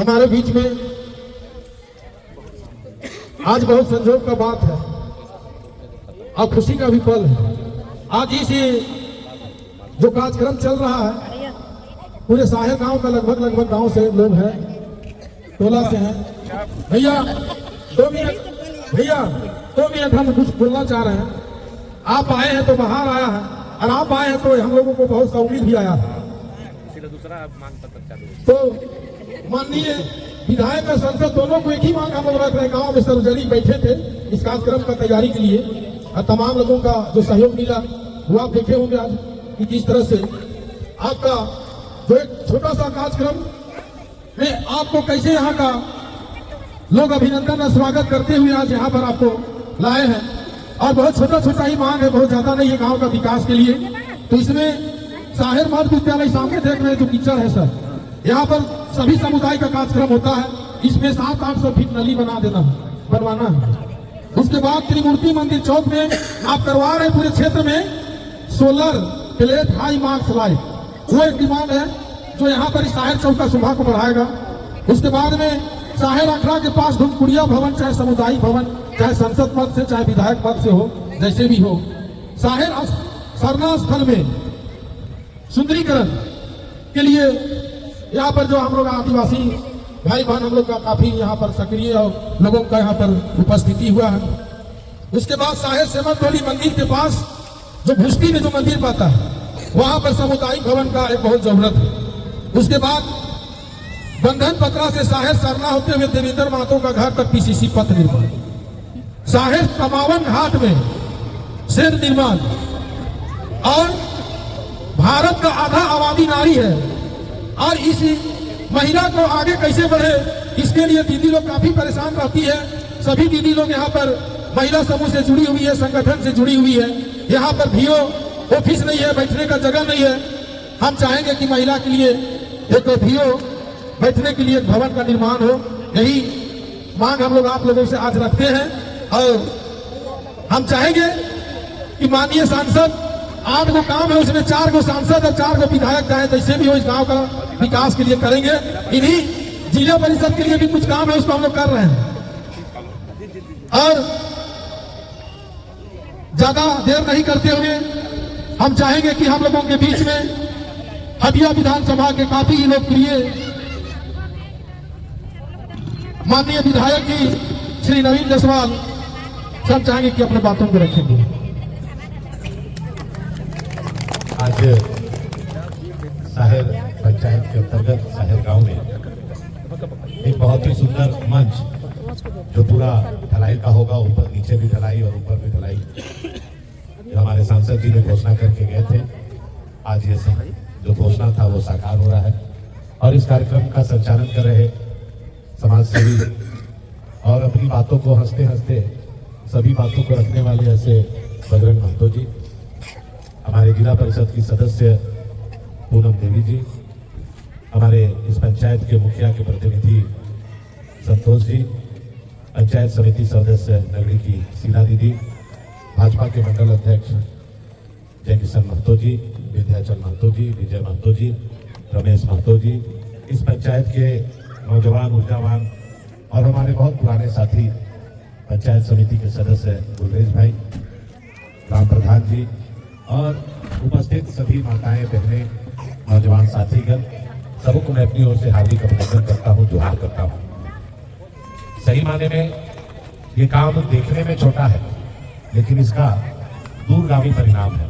हमारे बीच में आज बहुत संजोग का बात है और खुशी का भी पल है। आज इस जो कार्यक्रम चल रहा है पूरे साहेर गांव का लगभग गांव से लोग हैं, टोला से हैं। भैया 2 मिनट हम कुछ बोलना चाह रहे हैं। आप आए हैं तो बाहर आया है और आप आए हैं तो हम लोगों को बहुत सा उम्मीद भी आया है। तो माननीय विधायक और सांसद दोनों को एक ही मांग हम लोग रख रहे हैं। गाँव में सार्वजनिक बैठे थे इस कार्यक्रम का तैयारी के लिए और तमाम लोगों का जो सहयोग मिला वो आप देखे होंगे आज कि किस तरह से आपका जो एक छोटा सा कार्यक्रम में आपको कैसे यहाँ का लोग अभिनंदन और स्वागत करते हुए आज यहाँ पर आपको लाए हैं। और बहुत छोटा ही मांग है, बहुत ज्यादा नहीं है गांव का विकास के लिए। तो इसमें साहेर मध्य विद्यालय सामने देख रहे हैं जो टीचर है सर, यहाँ पर सभी समुदाय का कार्यक्रम होता है। इसमें 700-800 फीट नली बनवाना है। उसके बाद त्रिमूर्ति मंदिर चौक में आप करवा रहे पूरे क्षेत्र में solar plate high marks light, वो एक डिमांड है जो यहाँ पर साहेर चौक का शोभा को बढ़ाएगा। उसके बाद में साहेर अखड़ा के पास धुमकुड़िया भवन, चाहे सामुदायिक भवन, चाहे संसद पद से चाहे विधायक पद से हो, जैसे भी हो, साहेर सरना स्थल में सुंदरीकरण के लिए यहाँ पर जो हम लोग आदिवासी भाई बहन हम लोग का काफी यहाँ पर सक्रिय और लोगों का यहाँ पर उपस्थिति हुआ है। उसके बाद साहेर सेमतोली मंदिर के पास जो भुष्टी में जो मंदिर पाता है वहां पर सामुदायिक भवन का एक बहुत जरूरत है। उसके बाद बंधन पत्रा से साहेर सरना होते हुए देवेंद्र महतो का घर तक पीसीसी पथ निर्माण, साहेर कमावन घाट में सेतु निर्माण, और भारत का आधा आबादी नारी है और इस महिला को आगे कैसे बढ़े इसके लिए दीदी लोग काफी परेशान रहती है। सभी दीदी लोग यहाँ पर महिला समूह से जुड़ी हुई है, संगठन से जुड़ी हुई है। यहाँ पर भीओ ऑफिस नहीं है, बैठने का जगह नहीं है। हम चाहेंगे कि महिला के लिए एक भीओ बैठने के लिए एक भवन का निर्माण हो। यही मांग हम लोग आप लोगों से आज रखते हैं और हम चाहेंगे कि माननीय सांसद 8 गो काम है उसमें 4 गो सांसद और 4 गो विधायक चाहे जैसे भी हो इस गांव का विकास के लिए करेंगे। इन्हीं जिला परिषद के लिए भी कुछ काम है उसको हम लोग कर रहे हैं। और ज्यादा देर नहीं करते हुए हम चाहेंगे कि हम लोगों के बीच में हटिया विधानसभा के काफी लोकप्रिय माननीय विधायक जी श्री नवीन जायसवाल सब चाहेंगे कि अपने बातों को रखेंगे। आज साहेर पंचायत के अंतर्गत साहेर गांव में एक बहुत ही सुंदर मंच जो पूरा ढलाई का होगा, ऊपर नीचे भी ढलाई और ऊपर भी ढलाई, जो हमारे सांसद जी ने घोषणा करके गए थे, आज ये जो घोषणा था वो साकार हो रहा है। और इस कार्यक्रम का संचालन कर रहे समाज सेवी और अपनी बातों को हंसते हंसते सभी बातों को रखने वाले ऐसे बजरंग महतो जी, हमारे जिला परिषद की सदस्य पूनम देवी जी, हमारे इस पंचायत के मुखिया के प्रतिनिधि संतोष जी, पंचायत समिति सदस्य नगरी की सीला दीदी, भाजपा के मंडल अध्यक्ष जय किशन महतो जी, विंध्याचल महतो जी, विजय महतो जी, रमेश महतो जी, इस पंचायत के नौजवान ऊर्जावान और हमारे बहुत पुराने साथी पंचायत समिति के सदस्य गुलरेज भाई, राम प्रधान जी और उपस्थित सभी माताएं बहनें नौजवान साथीगण, सबको मैं अपनी ओर से हार्दिक अभिनंदन करता हूं, जोहार करता हूं। सही माने में ये काम देखने में छोटा है लेकिन इसका दूरगामी परिणाम है,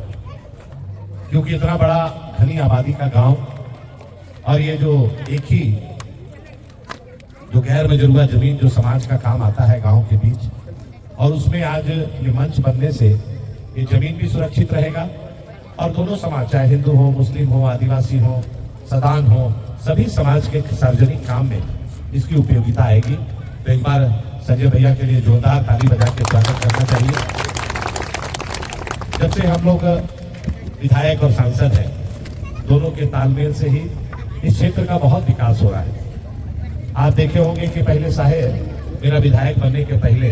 क्योंकि इतना बड़ा घनी आबादी का गांव और ये जो एक ही जो गैर मजरूबा जमीन जो समाज का काम आता है गांव के बीच, और उसमें आज ये मंच बनने से ये जमीन भी सुरक्षित रहेगा और दोनों समाज चाहे हिंदू हो, मुस्लिम हो, आदिवासी हो, सदान हो, सभी समाज के सार्वजनिक काम में इसकी उपयोगिता आएगी। तो एक बार संजय भैया के लिए जोरदार ताली बजा के स्वागत करना चाहिए। जब से हम लोग विधायक और सांसद हैं, दोनों के तालमेल से ही इस क्षेत्र का बहुत विकास हो रहा है। आप देखे होंगे कि पहले साहेर, मेरा विधायक बनने के पहले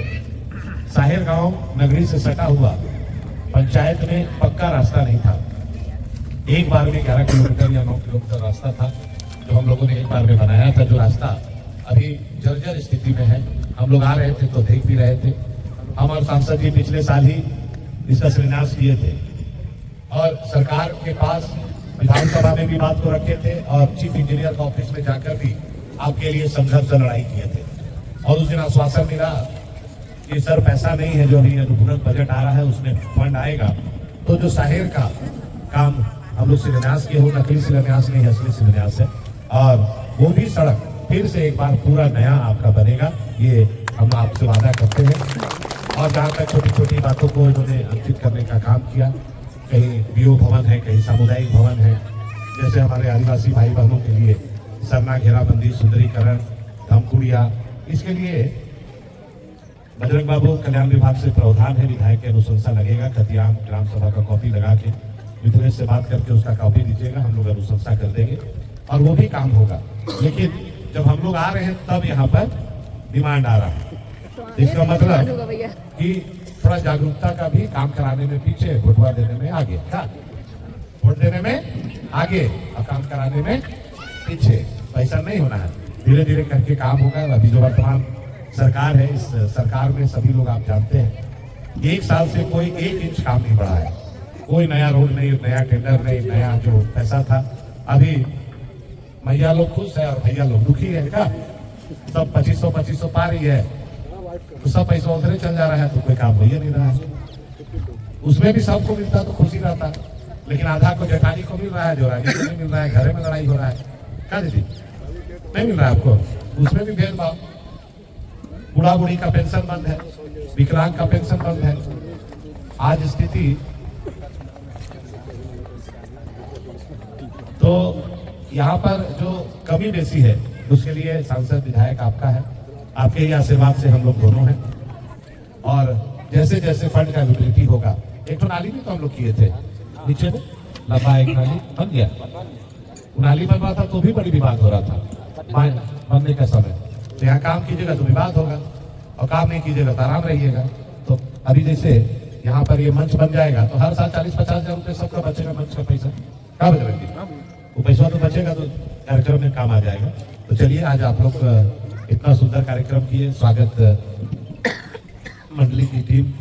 साहेर गांव नगरी से सटा हुआ, पंचायत में पक्का रास्ता नहीं था। एक बार में 11 किलोमीटर या 9 किलोमीटर रास्ता था जो हम लोगों ने एक बार में बनाया था, जो रास्ता अभी जर्जर स्थिति में है। हम लोग आ रहे थे तो देख भी रहे थे। हम और सांसद जी पिछले साल ही इसका शिलान्यास किए थे और सरकार के पास विधानसभा में भी बात को रखे थे और चीफ इंजीनियर का ऑफिस में जाकर भी आपके लिए संघर्ष लड़ाई किए थे। और उस दिन आश्वासन मिला कि सर पैसा नहीं है, जो अभी अनुपूरक बजट आ रहा है उसमें फंड आएगा तो जो शहर का काम हम लोग शिलान्यास किए हो, नकली शिलान्यास नहीं, असली शिलान्यास है, और वो भी सड़क फिर से एक बार पूरा नया आपका बनेगा, ये हम आपसे वादा करते हैं। और जहाँ तक छोटी छोटी बातों को इन्होंने अंकित करने का काम किया, कहीं बीओ भवन है, कहीं सामुदायिक भवन है, जैसे हमारे आदिवासी भाई बहनों के लिए सरना घेराबंदी, सुंदरीकरण, धमकुड़िया, इसके लिए बजरंग बाबू कल्याण विभाग से प्रावधान है, विधायक की अनुशंसा लगेगा। खतियाम ग्राम सभा का कॉपी लगा के मिथुनेश से बात करके उसका कॉपी दीजिएगा, हम लोग अनुशंसा कर देंगे और वो भी काम होगा। लेकिन जब हम लोग आ रहे हैं तब यहाँ पर डिमांड आ रहा है, इसका मतलब कि थोड़ा जागरूकता का भी काम कराने में पीछे, वोटवा देने में आगे, वोट देने में आगे और काम कराने में पीछे। पैसा नहीं होना है, धीरे धीरे करके काम होगा। अभी जो वर्तमान सरकार है, इस सरकार में सभी लोग आप जानते हैं 1 साल से कोई 1 इंच काम नहीं बढ़ा है, कोई नया रोड नहीं, नया टेंडर नहीं, नया जो पैसा था। अभी मैया लोग खुश है और भैया लोग दुखी है का, सब 2500 पा रही है तो सब पैसा उधर चल जा रहा है, तो कोई काम हो ही नहीं रहा है। उसमें भी सबको मिलता तो खुशी रहता, लेकिन आधा को जटानी को मिल रहा है, जो राजी को नहीं मिल रहा है, घरे में लड़ाई हो रहा है। क्या दीदी नहीं मिल रहा है आपको? उसमें भी भेदभाव। बूढ़ा बूढ़ी का पेंशन बंद है, विकलांग का पेंशन बंद है। आज स्थिति तो यहाँ पर जो कमी बेसी है उसके लिए सांसद विधायक आपका है, आपके ही आशीर्वाद से हम लोग दोनों हैं। और जैसे जैसे फंड का एबिलिटी होगा, एक तो नाली भी तो हम लोग किए थे नीचे में, लंबा एक नाली बन गया, नाली बन रहा था तो भी बड़ी विवाद हो रहा था बनने का समय। तो यहाँ काम कीजिएगा तो विवाद होगा और काम नहीं कीजिएगा तो आराम रहिएगा। तो अभी जैसे यहाँ पर ये मंच बन जाएगा तो हर साल 40-50 हजार रुपये सबका बचेगा, मंच का पैसा कहाँ बचेगा? वो पैसा तो बचेगा तो कार्यक्रम में काम आ जाएगा। तो चलिए, आज आप लोग इतना सुंदर कार्यक्रम किए, स्वागत मंडली की टीम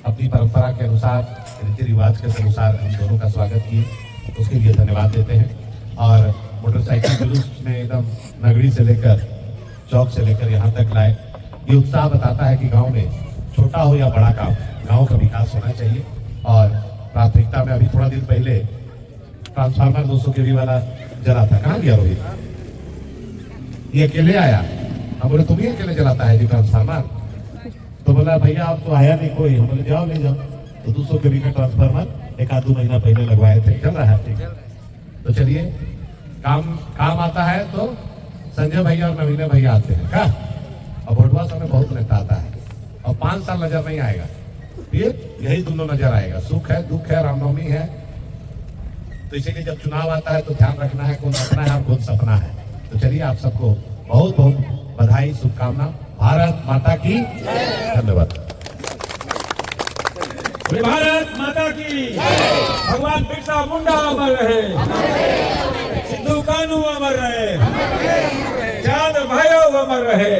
अपनी परंपरा के अनुसार, रीति रिवाज के अनुसार हम दोनों का स्वागत किए, उसके लिए धन्यवाद देते हैं। और मोटरसाइकिल जुलूस में एकदम नगरी से लेकर चौक से लेकर यहाँ तक लाए, ये उत्साह बताता है कि गांव में छोटा हो या बड़ा काम, गांव का विकास होना चाहिए। और प्राथमिकता में अभी थोड़ा दिन पहले ट्रांसफार्मर 200 kV वाला जला था, कहाँ गया रोहित? ये अकेले आया, हम बोले तुम ही अकेले जलाता है जी ट्रांसफार्मर? तो बोला भैया आप तो आया नहीं कोई, हम बोले जाओ ले जाओ। तो 200 kV का ट्रांसफार्मर 1-2 महीना पहले लगवाए थे, चल रहा है ठीक है। तो चलिए, काम आता है तो संजय भैया और नवीन भैया आते हैं क्या, और भोटवा समय बहुत नेता आता है और 5 साल नजर नहीं आएगा, फिर यही दोनों नजर आएगा। सुख है, दुख है, रामनवमी है। तो इसीलिए जब चुनाव आता है तो ध्यान रखना है कौन अपना है और कौन सपना है। तो चलिए, आप सबको बहुत बहुत बधाई, शुभकामना। भारत माता की धन्यवाद। भारत माता की, भगवान बिरसा मुंडा अमर रहे, सिद्धू कानू अमर रहे, चांद भाइयों अमर रहे।